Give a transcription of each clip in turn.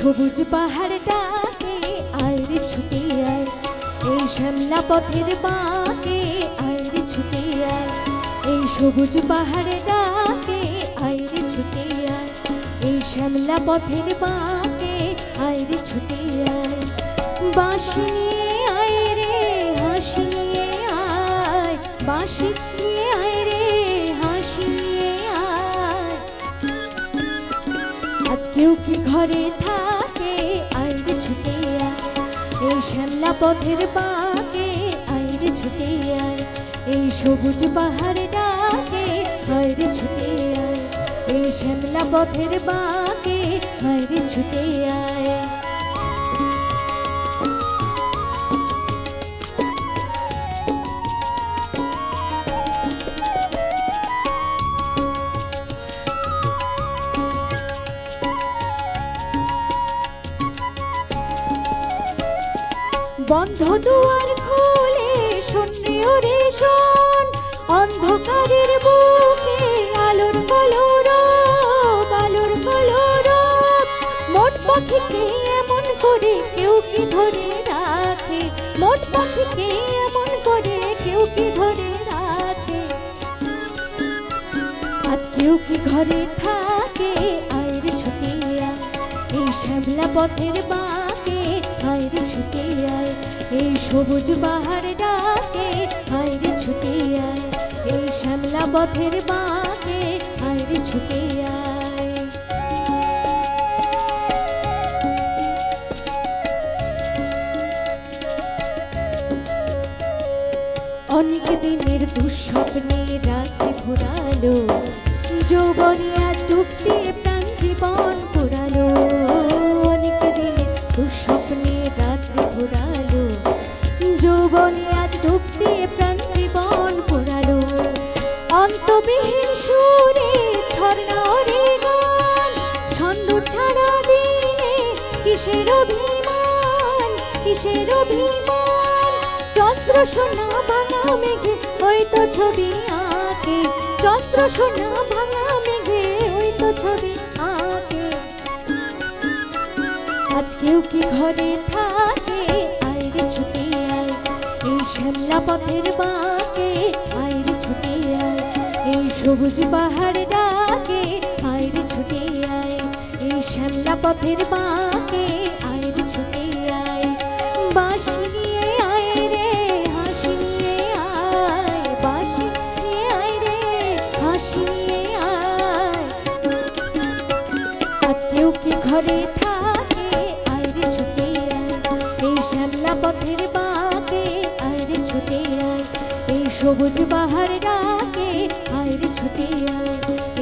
সবুজ পাহাড় ডাকে আয় রে ছুটে আয়, এই শ্যামলা পথের বাঁকে আয় রে ছুটে আয়। এই সবুজ পাহাড় ডাকে আয় রে ছুটে আয়, এই শ্যামলা পথের বাঁকে আয় রে ছুটে আয়। বাঁশি নিয়ে আয় রে হাসি নিয়ে আয়, বাঁশি নিয়ে আয় রে হাসি নিয়ে আয়। আজকেও কি ঘরে থাকে আয় রে ছুটে আয়, এই শ্যামলা পথের বাঁকে আয় রে ছুটে আয়। এই সবুজ পাহাড় ডাকে আয় রে ছুটে আয়, এই শ্যামলা পথের বাঁকে আয় রে ছুটে আয়। বন্ধ দুয়ার খুলে শোন রে ওরে শোন, অন্ধকারের বুকে আলোর কলরব, আলোর কলরব। মোট পাখিকে এমন করে কেউ কি ধরে রাখে, মোট পাখিকে এমন করে কেউ কি ধরে রাখে। আজ কেউ কি ঘরে থাকে আয় রে ছুটে আয়, এই শ্যামলা পথের বাঁকে আয় রে ছুটে আয়। এই সবুজ পাহাড় ডাকে আয় রে ছুটে আয়, এই শ্যামলা পথের বাঁকে আয় রে ছুটে আয়। অনেক দিনের দুঃস্বপ্নে রাতে ঘোরালো, যৌবনে আজ ডুব দিয়ে প্রাণ জীবন পোড়ালো। অনেক দিনের দুঃস্বপ্নে রাত্রে ঘোরালো, যৌবনে আজ ডুব দিয়ে প্রাণ জীবন পোড়ালো। অন্তবিহীন সুরে ঝর্ণা ওরে গান, ছন্দ ছাড়া দিনে কিসের অভিমান, কিসের অভিমান। চন্দ্র সোনা ভাঙা মেঘে ওই তো ছবি আঁকে, চন্দ্র সোনা ভাঙা মেঘে ওই তো ছবি আঁকে। আজ কেউ কি ঘরে থাকে আয় রে ছুটে আয়, এই শ্যামলা পথের বাঁকে আয় রে ছুটে আয়। এই সবুজ পাহাড় ডাকে আয় রে ছুটে আয়, এই শ্যামলা পথের বাঁকে আয় রে ছুটে আয়। বাঁশি নিয়ে আয় রে হাসি নিয়ে আয়, বাঁশি নিয়ে আয় রে হাসি নিয়ে আয়। আজ কেউ কি ঘরে থাকে আয় রে ছুটে আয়, এই শ্যামলা পথের বাঁকে আয় রে ছুটে আয়। এই সবুজ পাহাড় ডাকে আয় রে ছুটে আয়,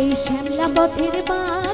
এই শ্যামলা পথের বাঁকে